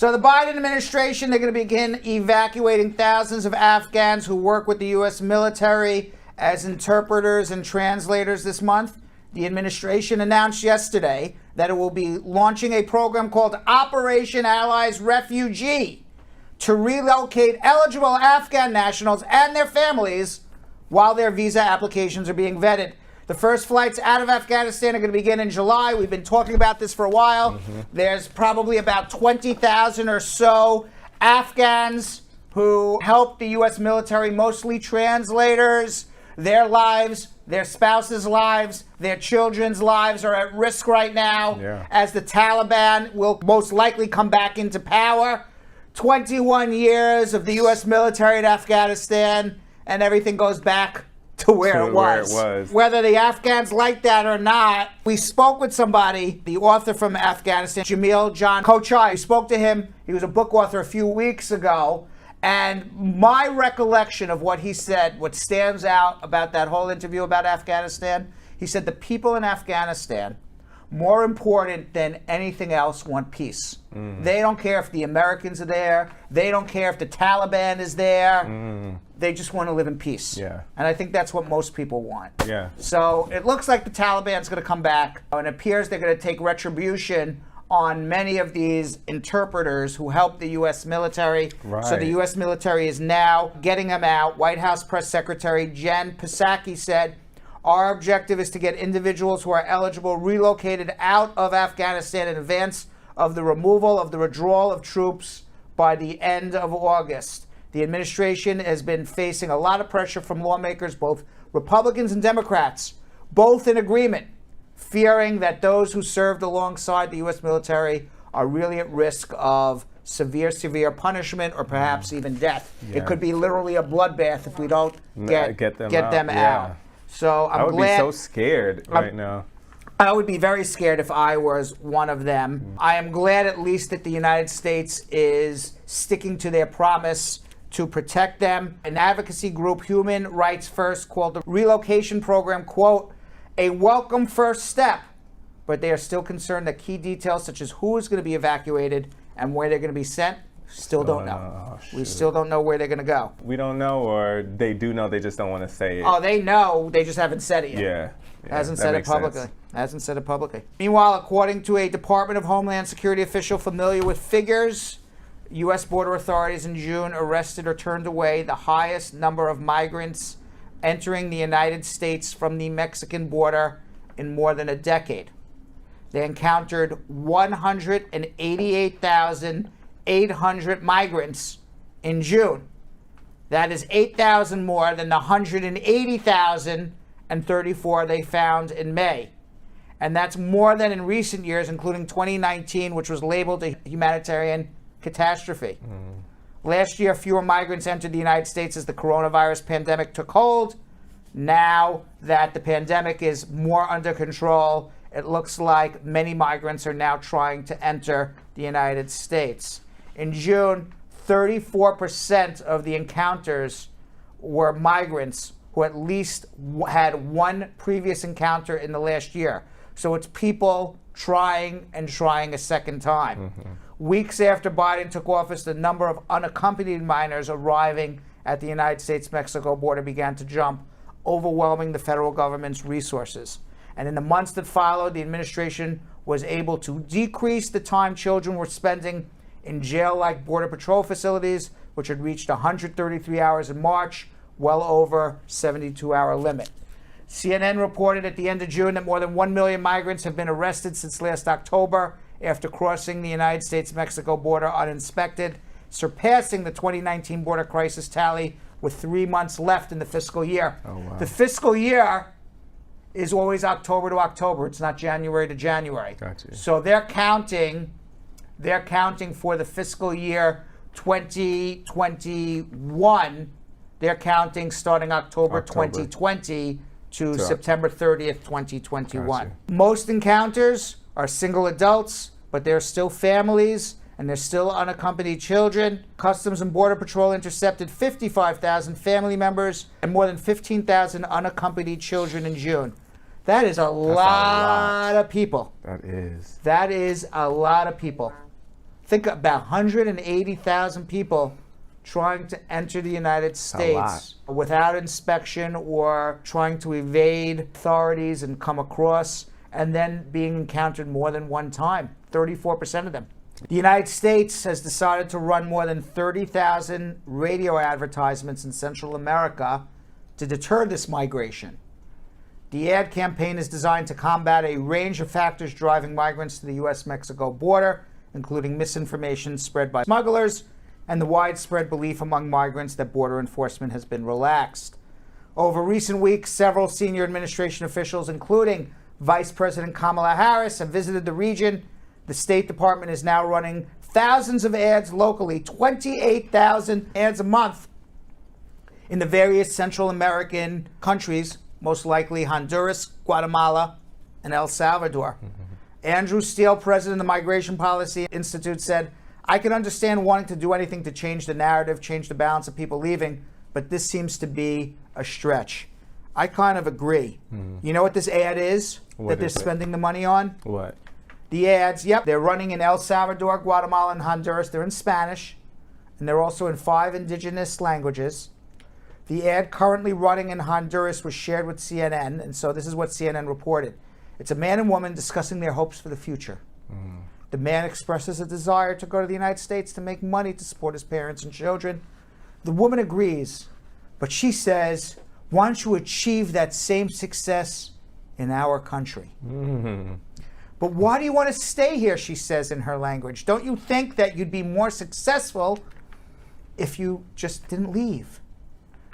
So the Biden administration, they're going to begin evacuating thousands of Afghans who work with the U.S. military as interpreters and translators this month. The administration announced yesterday that it will be launching a program called Operation Allies Refuge to relocate eligible Afghan nationals and their families while their visa applications are being vetted. The first flights out of Afghanistan are going to begin in July. We've been talking about this for a while. There's probably about 20,000 or so Afghans who help the U.S. military, mostly translators. Their lives, their spouses' lives, their children's lives are at risk right now as the Taliban will most likely come back into power. 21 years of the U.S. military in Afghanistan, and everything goes back to where it was. Whether the Afghans like that or not, we spoke with somebody, the author from Afghanistan, Jamil John Kochai. We spoke to him. He was a book author a few weeks ago. And my recollection of what he said, what stands out about that whole interview about Afghanistan, he said the people in Afghanistan, more important than anything else, want peace. They don't care if the Americans are there. They don't care if the Taliban is there. They just want to live in peace. And I think that's what most people want. So it looks like the Taliban's going to come back, and it appears they're going to take retribution on many of these interpreters who help the U.S. military. So the U.S. military is now getting them out. White House Press Secretary Jen Psaki said, our objective is to get individuals who are eligible relocated out of Afghanistan in advance of the removal of the withdrawal of troops by the end of August. The administration has been facing a lot of pressure from lawmakers, both Republicans and Democrats, both in agreement, fearing that those who served alongside the U.S. military are really at risk of severe punishment or perhaps even death. It could be literally a bloodbath if we don't get them out. So I'm glad. I would be so scared right now. I would be very scared if I was one of them. I am glad at least that the United States is sticking to their promise to protect them. An advocacy group, Human Rights First, called the relocation program, quote, a welcome first step, but they are still concerned that key details such as who is going to be evacuated and where they're going to be sent still don't know. We still don't know where they're going to go. We don't know, or they do know, they just don't want to say it. Oh, they know, they just haven't said it yet. Hasn't said it publicly. Meanwhile, according to a Department of Homeland Security official familiar with figures, U.S. border authorities in June arrested or turned away the highest number of migrants entering the United States from the Mexican border in more than a decade. They encountered 188,800 migrants in June. That is 8,000 more than the 180,034 they found in May. And that's more than in recent years, including 2019, which was labeled a humanitarian catastrophe. Last year, fewer migrants entered the United States as the coronavirus pandemic took hold. Now that the pandemic is more under control, it looks like many migrants are now trying to enter the United States. In June, 34% of the encounters were migrants who at least had one previous encounter in the last year. So it's people trying a second time. Weeks after Biden took office, the number of unaccompanied minors arriving at the United States-Mexico border began to jump, overwhelming the federal government's resources. And in the months that followed, the administration was able to decrease the time children were spending in jail-like Border Patrol facilities, which had reached 133 hours in March, well over 72-hour limit. CNN reported at the end of June that more than 1 million migrants have been arrested since last October after crossing the United States-Mexico border uninspected, surpassing the 2019 border crisis tally with 3 months left in the fiscal year. The fiscal year is always October to October. It's not January to January. So they're counting for the fiscal year 2021. They're counting starting October 2020 to September 30th, 2021. Most encounters are single adults, but they're still families and they're still unaccompanied children. Customs and Border Patrol intercepted 55,000 family members and more than 15,000 unaccompanied children in June. That is a lot of people. That is a lot of people. Think about 180,000 people trying to enter the United States without inspection or trying to evade authorities and come across, and then being encountered more than one time, 34% of them. The United States has decided to run more than 30,000 radio advertisements in Central America to deter this migration. The ad campaign is designed to combat a range of factors driving migrants to the U.S.-Mexico border, including misinformation spread by smugglers and the widespread belief among migrants that border enforcement has been relaxed. Over recent weeks, several senior administration officials, including Vice President Kamala Harris, have visited the region. The State Department is now running thousands of ads locally, 28,000 ads a month in the various Central American countries, most likely Honduras, Guatemala, and El Salvador. Andrew Steele, president of the Migration Policy Institute, said, "I can understand wanting to do anything to change the narrative, change the balance of people leaving, but this seems to be a stretch." I kind of agree. You know what this ad is that they're spending the money on? What? The ads, they're running in El Salvador, Guatemala, and Honduras. They're in Spanish, and they're also in 5 indigenous languages. The ad currently running in Honduras was shared with CNN, and so this is what CNN reported. It's a man and woman discussing their hopes for the future. The man expresses a desire to go to the United States to make money to support his parents and children. The woman agrees, but she says, "Why don't you achieve that same success in our country?" "But why do you want to stay here?" she says in her language. "Don't you think that you'd be more successful if you just didn't leave?"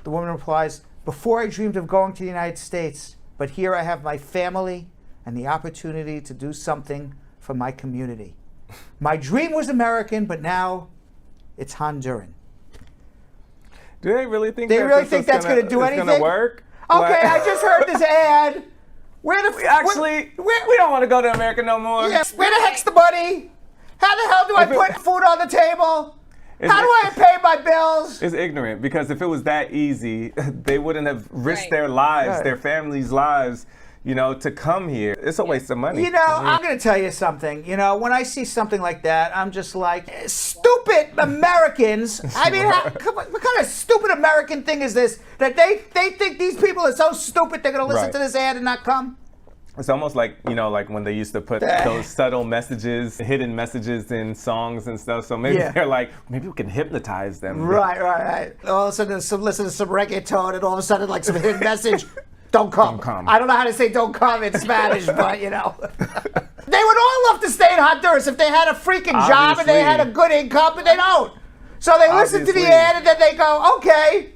The woman replies, "Before I dreamed of going to the United States, but here I have my family and the opportunity to do something for my community. My dream was American, but now it's Honduran." Do they really think that's going to do anything? Going to work? Okay, I just heard this ad. We don't want to go to America no more. Yeah, where the heck's the money? How the hell do I put food on the table? How do I pay my bills? It's ignorant, because if it was that easy, they wouldn't have risked their lives, their families' lives, to come here. It's a waste of money. I'm going to tell you something. When I see something like that, I'm just like, stupid Americans. I mean, what kind of stupid American thing is this? That they think these people are so stupid they're going to listen to this ad and not come? It's almost like, like when they used to put those subtle messages, hidden messages in songs and stuff. So maybe they're like, maybe we can hypnotize them. Right. All of a sudden, listen to some reggaeton, and all of a sudden, like some hidden message. Don't come. I don't know how to say "don't come" in Spanish, but They would all love to stay in Honduras if they had a freaking job and they had a good income, but they don't. So they listen to the ad and then they go, "Okay,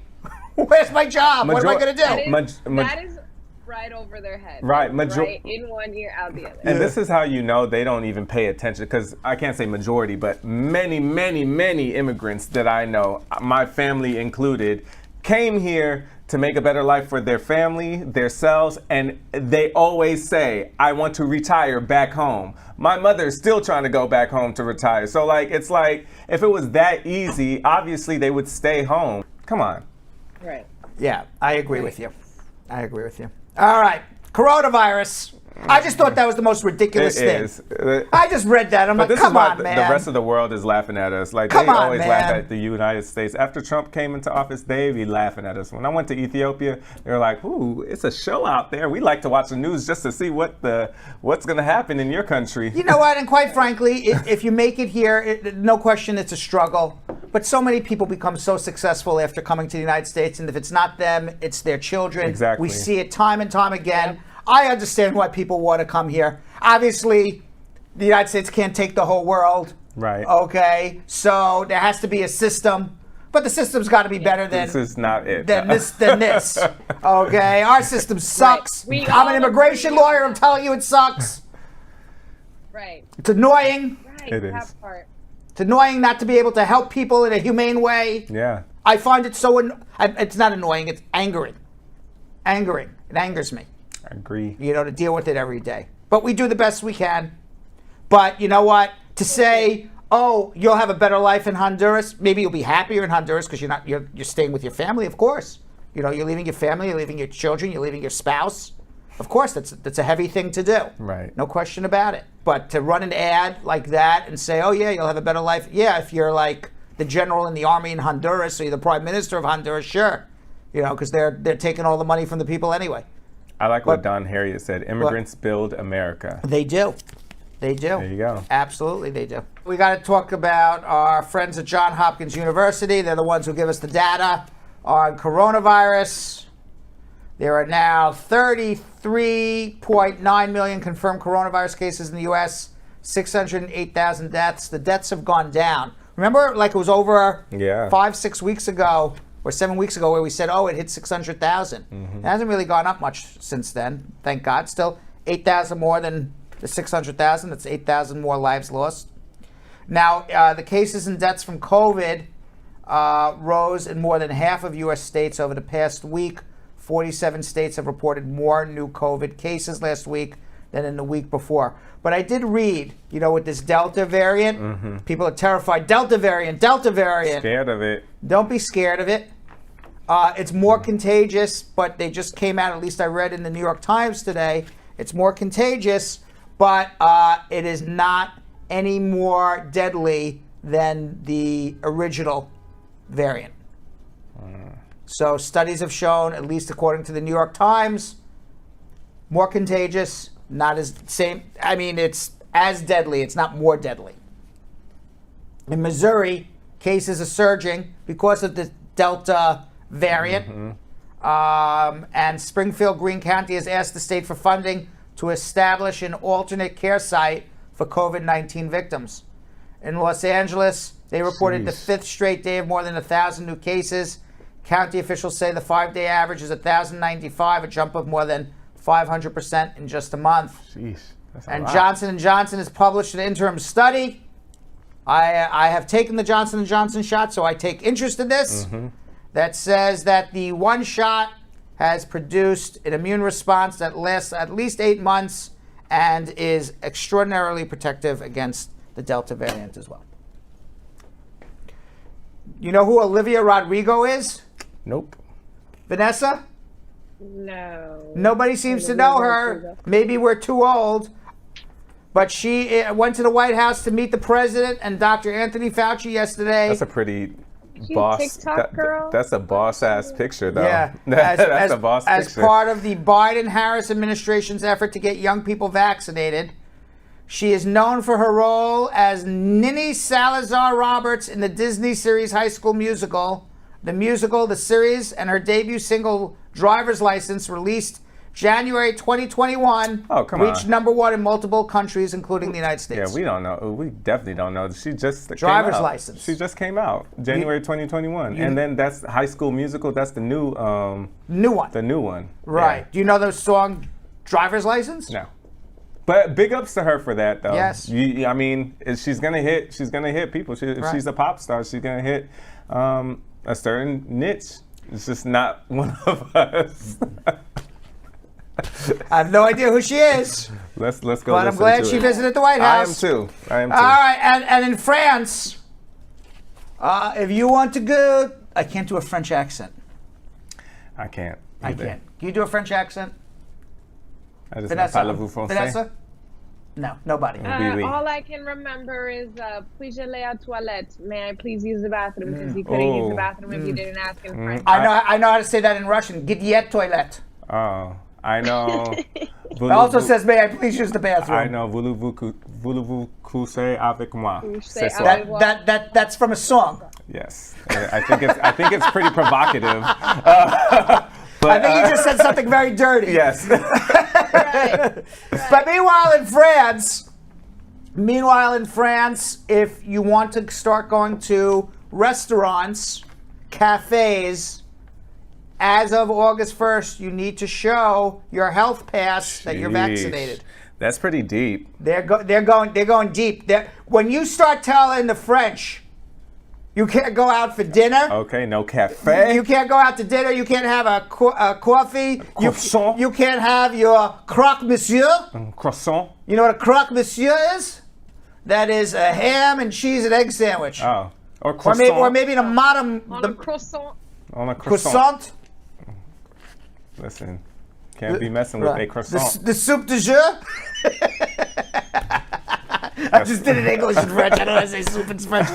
where's my job? What am I going to do?" That is right over their head. Right. Right in one ear, out the other. And this is how they don't even pay attention, because I can't say majority, but many, many, many immigrants that I know, my family included, came here to make a better life for their family, themselves, and they always say, "I want to retire back home." My mother is still trying to go back home to retire. So it's like, if it was that easy, obviously they would stay home. Come on. Right. Yeah, I agree with you. All right, coronavirus. I just thought that was the most ridiculous thing. I just read that. I'm like, come on, man. The rest of the world is laughing at us. They always laugh at the United States. After Trump came into office, they be laughing at us. When I went to Ethiopia, they were like, "Ooh, it's a show out there. We like to watch the news just to see what's going to happen in your country." You know what? And quite frankly, if you make it here, no question, it's a struggle. But so many people become so successful after coming to the United States, and if it's not them, it's their children. Exactly. We see it time and time again. Yep. I understand why people want to come here. Obviously, the United States can't take the whole world. Right. Okay. So there has to be a system, but the system's got to be better than this is not it. Than this. Okay. Our system sucks. Right. I'm an immigration lawyer. I'm telling you, it sucks. Right. It's annoying. Right. It is. That part. It's annoying not to be able to help people in a humane way. Yeah. I find it so. It's not annoying. It's angering. It angers me. I agree. To deal with it every day. But we do the best we can. But you know what? To say, "Oh, you'll have a better life in Honduras," maybe you'll be happier in Honduras because you're staying with your family, of course. You're leaving your family, you're leaving your children, you're leaving your spouse. Of course, that's a heavy thing to do. Right. No question about it. But to run an ad like that and say, oh, yeah, you'll have a better life. Yeah, if you're like the general in the army in Honduras or you're the prime minister of Honduras, sure. You know, because they're taking all the money from the people anyway. I like what Don Harriet said. Immigrants build America. They do. They do. There you go. Absolutely, they do. We got to talk about our friends at Johns Hopkins University. They're the ones who give us the data on coronavirus. There are now 33.9 million confirmed coronavirus cases in the U.S., 608,000 deaths. The deaths have gone down. Remember, like it was over 5-6 weeks ago or 7 weeks ago where we said, oh, it hit 600,000. It hasn't really gone up much since then, thank God. Still 8,000 more than the 600,000. That's 8,000 more lives lost. Now, the cases and deaths from COVID rose in more than half of U.S. states over the past week. 47 states have reported more new COVID cases last week than in the week before. But I did read, you know, with this Delta variant, people are terrified. Delta variant, Delta variant. Scared of it. Don't be scared of it. It's more contagious, but they just came out, at least I read in the New York Times today, it's more contagious, but it is not any more deadly than the original variant. So studies have shown, at least according to the New York Times, more contagious, not as same. I mean, it's as deadly. It's not more deadly. In Missouri, cases are surging because of the Delta variant. And Springfield Greene County has asked the state for funding to establish an alternate care site for COVID-19 victims. In Los Angeles, they reported the 5th straight day of more than 1,000 new cases. County officials say the 5-day average is 1,095, a jump of more than 500% in just a month. Jeez, that's a and lot. Johnson & Johnson has published an interim study. I have taken the Johnson & Johnson shot, so I take interest in this. That says that the one shot has produced an immune response that lasts at least 8 months and is extraordinarily protective against the Delta variant as well. You know who Olivia Rodrigo is? Nope. Vanessa? No. Nobody seems to know her. Maybe we're too old. But she went to the White House to meet the president and Dr. Anthony Fauci yesterday. That's a pretty She's boss. TikTok girl? That's a boss-ass picture, though. Yeah. That's a boss as picture. part of the Biden-Harris administration's effort to get young people vaccinated, she is known for her role as Ninny Salazar Roberts in the Disney series High School Musical. The musical, the series, and her debut single, Driver's License, released January 2021, reached #1 in multiple countries, including the United States. Yeah, we don't know. We definitely don't know. She just Driver's came out. License. She just came out January 2021, and then that's High School Musical. That's the new one. The new one. Right. Yeah. Do you know the song Driver's License? No. But big ups to her for that, though. Yes. I mean, she's gonna hit. She's gonna hit people. If she's a pop star, she's gonna hit a certain niche. It's just not one of us. I have no idea who she is. Let's go. But I'm glad she visited the White House. I am too. All right, and in France, if you want to go, I can't do a French accent. I can't. I can't. Can you do a French accent? Vanessa? Parlez-vous français? Vanessa? No, nobody. Oui, oui. All I can remember is puis-je aller à toilette? May I please use the bathroom? Because you couldn't use the bathroom if you didn't ask in French. I know how to say that in Russian. Gidye toilette. Oh, I know. It also says, may I please use the bathroom. I know. Voulez-vous coucher avec moi? Coucher C'est ça. avec moi. That's from a song. Yes. I think it's pretty provocative. But, I think you just said something very dirty. Yes. Right. But meanwhile in France, if you want to start going to restaurants, cafes, as of August 1st, you need to show your health pass that you're vaccinated. That's pretty deep. They're going deep. When you start telling the French, you can't go out for dinner. Okay, no cafe. You can't go out to dinner. You can't have a coffee. Croissant. You can't have your croque monsieur. Croissant. You know what a croque monsieur is? That is a ham and cheese and egg sandwich. Oh, or croissant. Or maybe the On a croissant. On a croissant. Listen, Can't be messing with a croissant. The soup du jour? I just did it in English and French. I don't know how to say soup in French.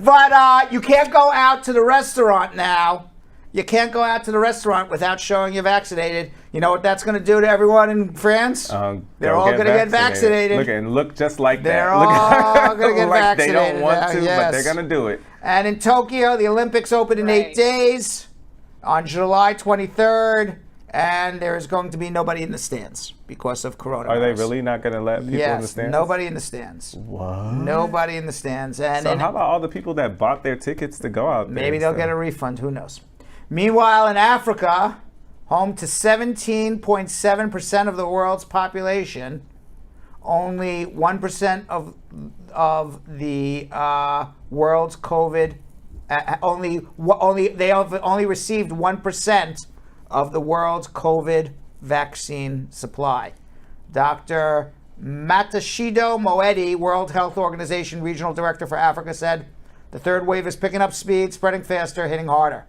But you can't go out to the restaurant now. You can't go out to the restaurant without showing you're vaccinated. You know what that's going to do to everyone in France? They're all going to get vaccinated. Look just like they're that. all going to get like vaccinated. They don't want to, yes. but they're going to do it. And in Tokyo, the Olympics open in 8 days on July 23rd. And there is going to be nobody in the stands because of coronavirus. Are they really not going to let people in the stands? Nobody in the stands. What? Nobody in the stands. And so how about all the people that bought their tickets to go out there? Maybe they'll get a refund. Who knows? Meanwhile, in Africa, home to 17.7% of the world's population, only 1% of the world's COVID. They have only received 1% of the world's COVID vaccine supply. Dr. Matashido Moeti, World Health Organization Regional Director for Africa, said the third wave is picking up speed, spreading faster, hitting harder.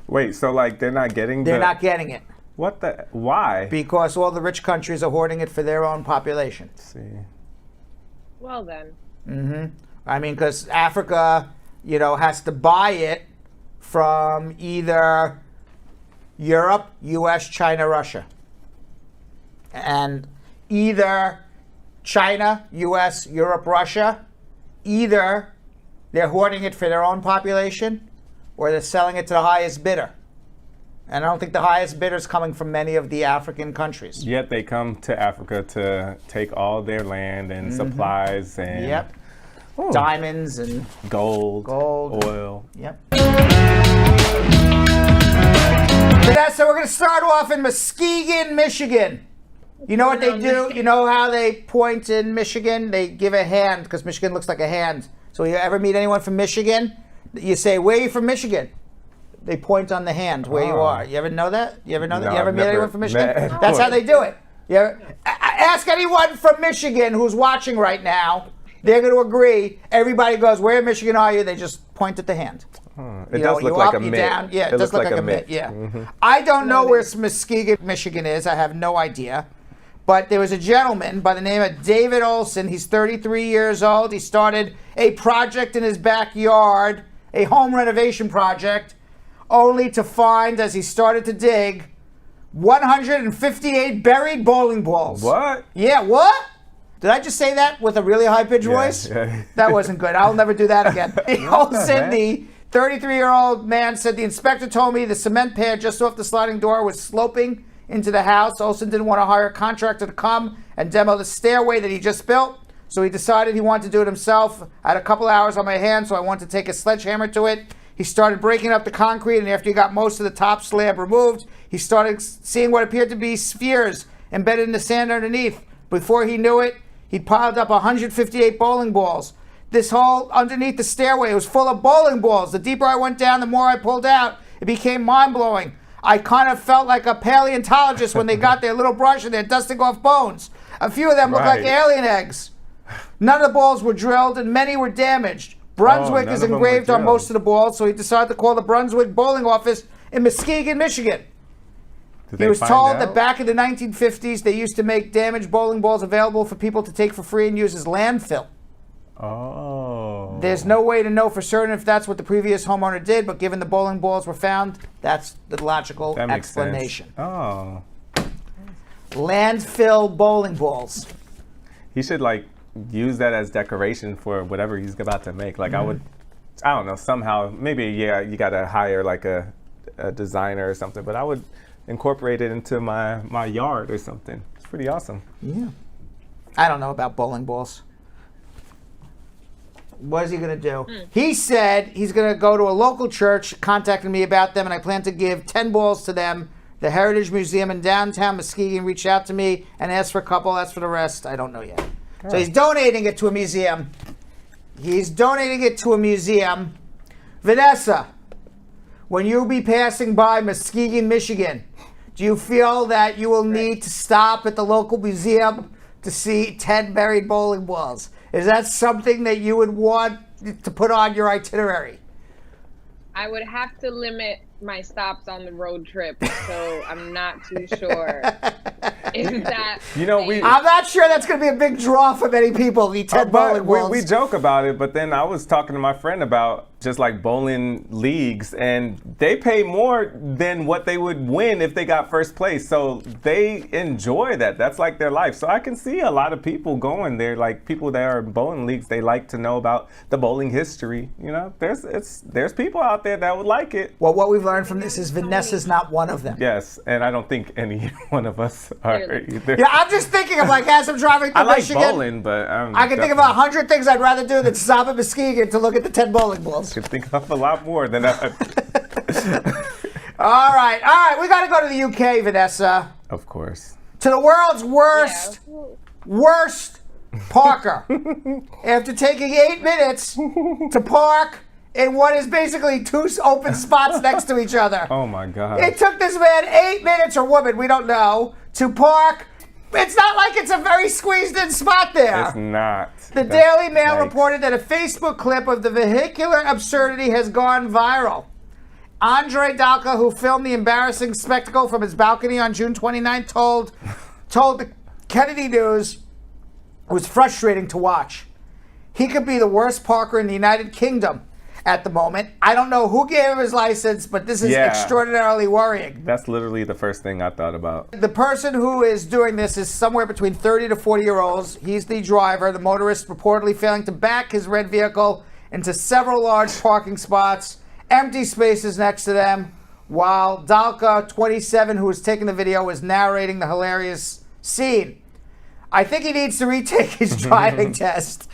Wait, so like they're not getting They're not getting it. What the? Why? Because all the rich countries are hoarding it for their own population. Let's see. Well then. I mean, because Africa, has to buy it from either Europe, US, China, Russia. And either China, US, Europe, Russia, either they're hoarding it for their own population or they're selling it to the highest bidder. And I don't think the highest bidder is coming from many of the African countries. Yet they come to Africa to take all their land and supplies and diamonds and gold, oil. Yep. So we're going to start off in Muskegon, Michigan. You know what they do? You know how they point in Michigan? They give a hand because Michigan looks like a hand. So you ever meet anyone from Michigan? You say, "Where are you from, Michigan?" They point on the hand where you are. You ever know that? You ever know that? You ever meet anyone from Michigan? That's how they do it. Ask anyone from Michigan who's watching right now. They're going to agree. Everybody goes, "Where in Michigan are you?" They just point at the hand. It does look like a mitt. Down. Yeah, it does look like a mitt. Yeah. I don't know where Muskegon, Michigan is. I have no idea. But there was a gentleman by the name of David Olson. He's 33 years old. He started a project in his backyard, a home renovation project, only to find, as he started to dig, 158 buried bowling balls. What? Yeah, what? Did I just say that with a really high-pitched voice? Yeah. That wasn't good. I'll never do that again. Olson, the 33-year-old man, said the inspector told me the cement pad just off the sliding door was sloping into the house. Olson didn't want to hire a contractor to come and demo the stairway that he just built, so he decided he wanted to do it himself. I had a couple hours on my hands, so I wanted to take a sledgehammer to it. He started breaking up the concrete, and after he got most of the top slab removed, he started seeing what appeared to be spheres embedded in the sand underneath. Before he knew it, he'd piled up 158 bowling balls. This hole underneath the stairway was full of bowling balls. The deeper I went down, the more I pulled out. It became mind-blowing. I kind of felt like a paleontologist when they got their little brush and they're dusting off bones. A few of them looked like alien eggs. None of the balls were drilled and many were damaged. Brunswick is engraved on most of the balls, so he decided to call the Brunswick bowling office in Muskegon, Michigan. He was told that back in the 1950s, they used to make damaged bowling balls available for people to take for free and use as landfill. Oh. There's no way to know for certain if that's what the previous homeowner did, but given the bowling balls were found, that's the logical explanation. Sense. Oh. Landfill bowling balls. He should use that as decoration for whatever he's about to make. I don't know, somehow, maybe, you got to hire a designer or something, but I would incorporate it into my yard or something. It's pretty awesome. Yeah. I don't know about bowling balls. What is he going to do? He said he's going to go to a local church, contacted me about them, and I plan to give 10 balls to them. The Heritage Museum in downtown Muskegon reached out to me and asked for a couple. That's for the rest. I don't know yet. Oh. So he's donating it to a museum. Vanessa, when you be passing by Muskegon, Michigan, do you feel that you will need to stop at the local museum to see 10 buried bowling balls? Is that something that you would want to put on your itinerary? I would have to limit my stops on the road trip, so I'm not too sure. Is that I'm not sure that's going to be a big draw for many people. The 10 bowling balls. We joke about it, but then I was talking to my friend about just like bowling leagues, and they pay more than what they would win if they got first place. So they enjoy that. That's like their life. So I can see a lot of people going there, like people that are in bowling leagues. They like to know about the bowling history. You know, there's people out there that would like it. Well, what we've learned from this is Vanessa's not one of them. Yes, and I don't think any one of us are either. Yeah, I'm just thinking of like as I'm driving through I like Michigan, bowling, but I can think of 100 things I'd rather do than stop at Muskegon to look at the 10 bowling balls. I can think of a lot more than that. All right, we got to go to the UK, Vanessa. Of course. To the world's worst parker. After taking 8 minutes to park in what is basically 2 open spots next to each other. Oh my God. It took this man 8 minutes, or woman, we don't know, to park. It's not like it's a very squeezed in spot there. It's not. The Daily Mail reported that a Facebook clip of the vehicular absurdity has gone viral. Andrei Dalca, who filmed the embarrassing spectacle from his balcony on June 29th, told the Kennedy News it was frustrating to watch. He could be the worst parker in the United Kingdom at the moment. I don't know who gave him his license, but this is extraordinarily worrying. That's literally the first thing I thought about. The person who is doing this is somewhere between 30 to 40-year-olds. He's the driver, the motorist reportedly failing to back his red vehicle into several large parking spots, empty spaces next to them, while Dalca, 27, who was taking the video, was narrating the hilarious scene. I think he needs to retake his driving test.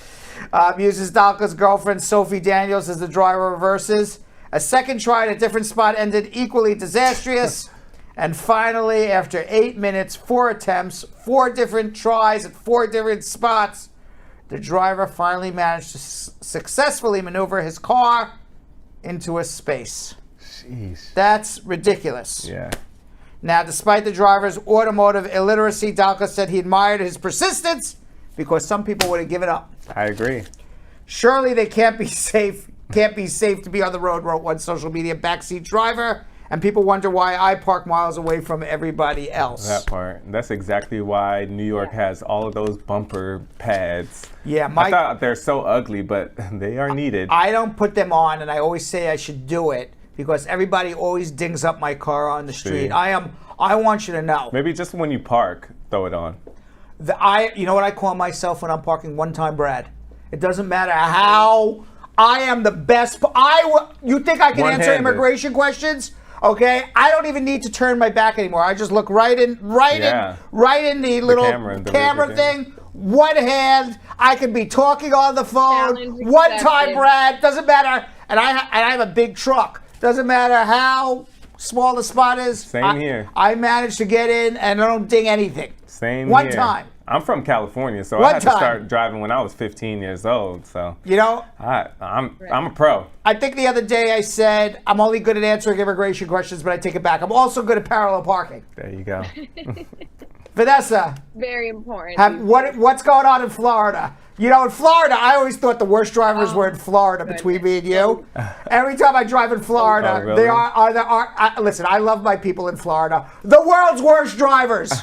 Uses Dalca's girlfriend, Sophie Daniels, as the driver reverses. A second try at a different spot ended equally disastrous. And finally, after 8 minutes, 4 attempts, 4 different tries at 4 different spots, the driver finally managed to successfully maneuver his car into a space. Jeez. That's ridiculous. Yeah. Now, despite the driver's automotive illiteracy, Dalca said he admired his persistence because some people would have given up. I agree. Surely they can't be safe to be on the road, wrote one social media backseat driver, and people wonder why I park miles away from everybody else. That part. That's exactly why New York has all of those bumper pads. Yeah, I thought they're so ugly, but they are needed. I don't put them on, and I always say I should do it because everybody always dings up my car on the street. See? I want you to know. Maybe just when you park, throw it on. You know what I call myself when I'm parking? One-time Brad. It doesn't matter how I am the best. You think I can answer immigration questions? Okay, I don't even need to turn my back anymore. I just look right in the little camera thing. One hand, I could be talking on the phone. One time, Brad, doesn't matter. And I have a big truck. Doesn't matter how small the spot is. Same here. I managed to get in, and I don't ding anything. Same One here. time. I'm from California, so I had to start driving when I was 15 years old. So I'm a pro. I think the other day I said I'm only good at answering immigration questions, but I take it back. I'm also good at parallel parking. There you go. Vanessa. Very important. What's going on in Florida? You know, in Florida, I always thought the worst drivers were in Florida. Between me and you, every time I drive in Florida, really? Listen, I love my people in Florida. The world's worst drivers.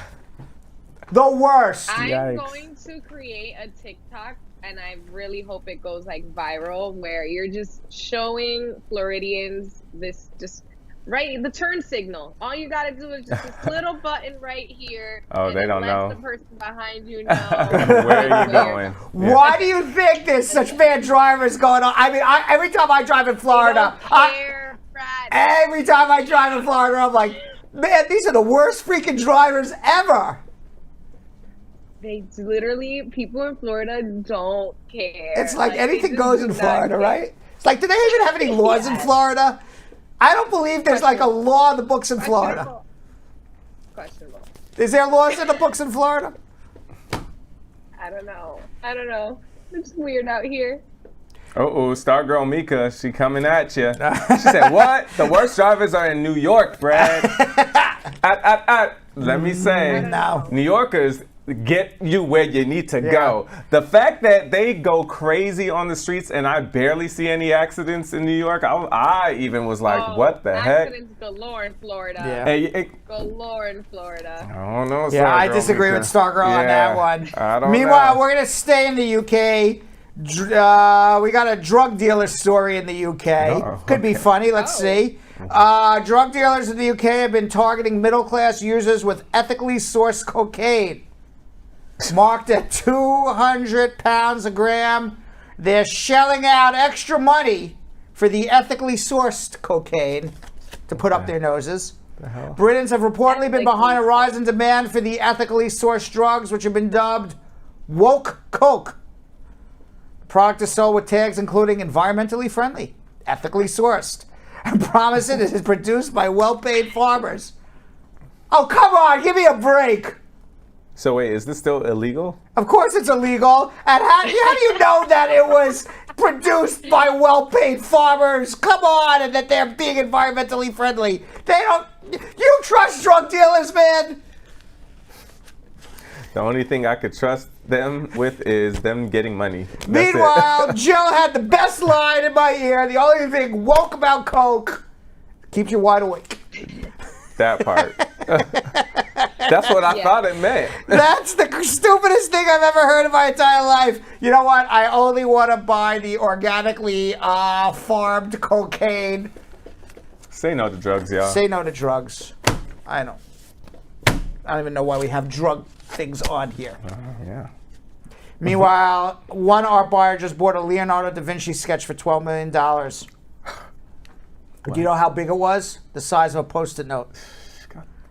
The worst. I'm going to create a TikTok, and I really hope it goes like viral, where you're just showing Floridians the turn signal. All you gotta do is just this little button right here. Oh, they don't know. The person behind you know. Where are you going? Why do you think there's such bad drivers going on? I mean, every time I drive in Florida, every time I drive in Florida, I'm like, man, these are the worst freaking drivers ever. They literally, people in Florida don't care. It's like anything goes in Florida, right? It's like, do they even have any laws in Florida? I don't believe there's like a law in the books in Florida. Questionable. Is there laws in the books in Florida? I don't know. It's weird out here. Star Girl Mika, she coming at you. She said, what? The worst drivers are in New York, Brad. Let me say, No. New Yorkers, get you where you need to go. The fact that they go crazy on the streets and I barely see any accidents in New York, I even was like, what the heck? Accidents galore in Florida. Yeah. Hey, Galore in Florida. I don't know. Yeah, I disagree with Stargirl on that one. I don't Meanwhile, know. we're going to stay in the UK. We got a drug dealer story in the UK. Could be funny. Let's see. Drug dealers in the UK have been targeting middle-class users with ethically sourced cocaine. Marked at £200 a gram. They're shelling out extra money for the ethically sourced cocaine to put up their noses. Britons have reportedly been behind a rise in demand for the ethically sourced drugs, which have been dubbed woke coke. The product is sold with tags including environmentally friendly, ethically sourced, and promises it is produced by well-paid farmers. Oh, come on, give me a break. So wait, is this still illegal? Of course it's illegal. And how do you know that it was produced by well-paid farmers? Come on, and that they're being environmentally friendly. They don't. You trust drug dealers, man? The only thing I could trust them with is them getting money. That's Meanwhile, it. Jill had the best line in my ear. The only thing woke about coke keeps you wide awake. That part. That's what I thought it meant. That's the stupidest thing I've ever heard in my entire life. You know what? I only want to buy the organically farmed cocaine. Say no to drugs, y'all. Say no to drugs. I don't even know why we have drug things on here. Yeah. Meanwhile, one art buyer just bought a Leonardo Da Vinci sketch for $12 million. Do you know how big it was? The size of a Post-it note.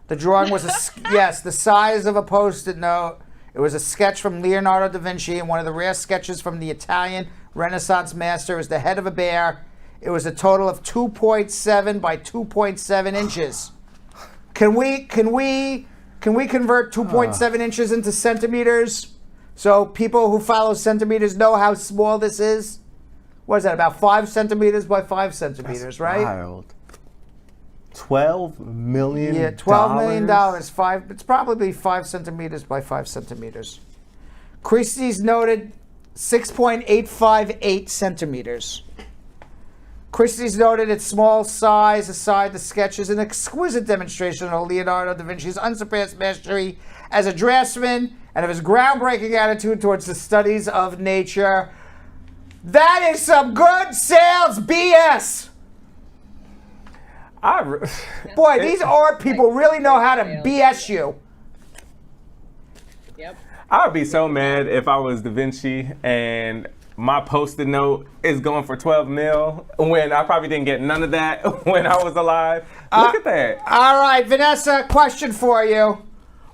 The drawing was the size of a Post-it note. It was a sketch from Leonardo da Vinci, and one of the rare sketches from the Italian Renaissance master. It was the head of a bear. It was a total of 2.7 by 2.7 inches. Can we convert 2.7 inches into centimeters so people who follow centimeters know how small this is? What is that, about 5 centimeters by 5 centimeters, That's right? wild. $12 million? Yeah, $12 million. It's probably 5 centimeters by 5 centimeters. Christie's noted 6.858 centimeters. Christie's noted its small size aside, the sketch is an exquisite demonstration of Leonardo da Vinci's unsurpassed mastery as a draftsman and of his groundbreaking attitude towards the studies of nature. That is some good sales BS. Boy, these art people really know how to BS you. Yep. I would be so mad if I was Da Vinci and my Post-it note is going for 12 mil when I probably didn't get none of that when I was alive. Look at that. All right, Vanessa, question for you.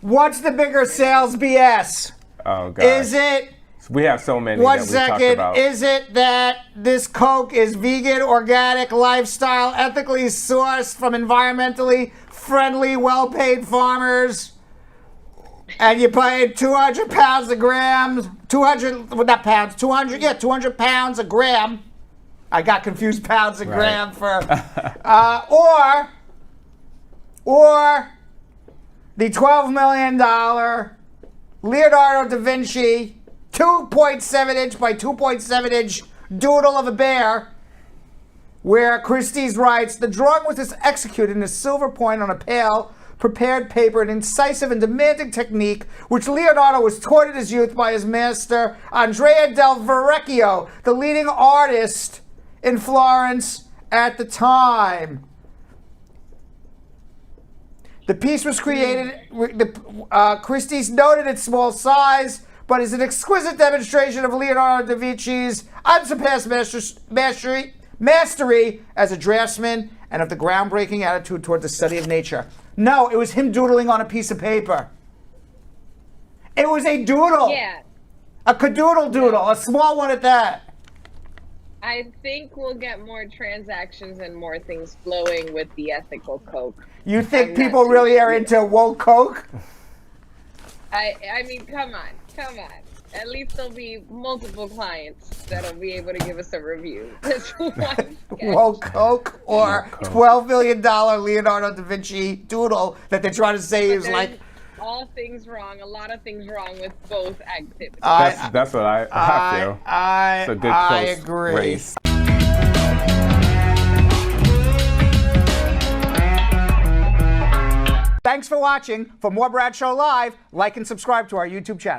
What's the bigger sales BS? Oh, God. Is it... We have so many One that we talked second. about. Is it that this Coke is vegan, organic, lifestyle, ethically sourced from environmentally friendly, well-paid farmers, and you pay 200 pounds a gram? 200 pounds a gram. I got confused pounds a gram for, or the $12 million Leonardo da Vinci 2.7 inch by 2.7 inch doodle of a bear, where Christie's writes, the drawing was executed in a silver point on a pale, prepared paper, an incisive and demanding technique, which Leonardo was taught in his youth by his master, Andrei Dalca, the leading artist in Florence at the time. The piece was created, Christie's noted its small size, but is an exquisite demonstration of Leonardo da Vinci's unsurpassed mastery as a draftsman and of the groundbreaking attitude toward the study of nature. No, it was him doodling on a piece of paper. It was a doodle. Yeah. A cadoodle doodle, a small one at that. I think we'll get more transactions and more things flowing with the ethical Coke. You think people really are into woke Coke? I mean, come on. At least there'll be multiple clients that'll be able to give us a review. This one sketch. Woke Coke or $12 million Leonardo da Vinci doodle that they're trying to say is like all things wrong, a lot of things wrong with both activities. That's what I feel. It's a good close agree. race. Thanks for watching. For more Bradshaw Live, like and subscribe to our YouTube channel.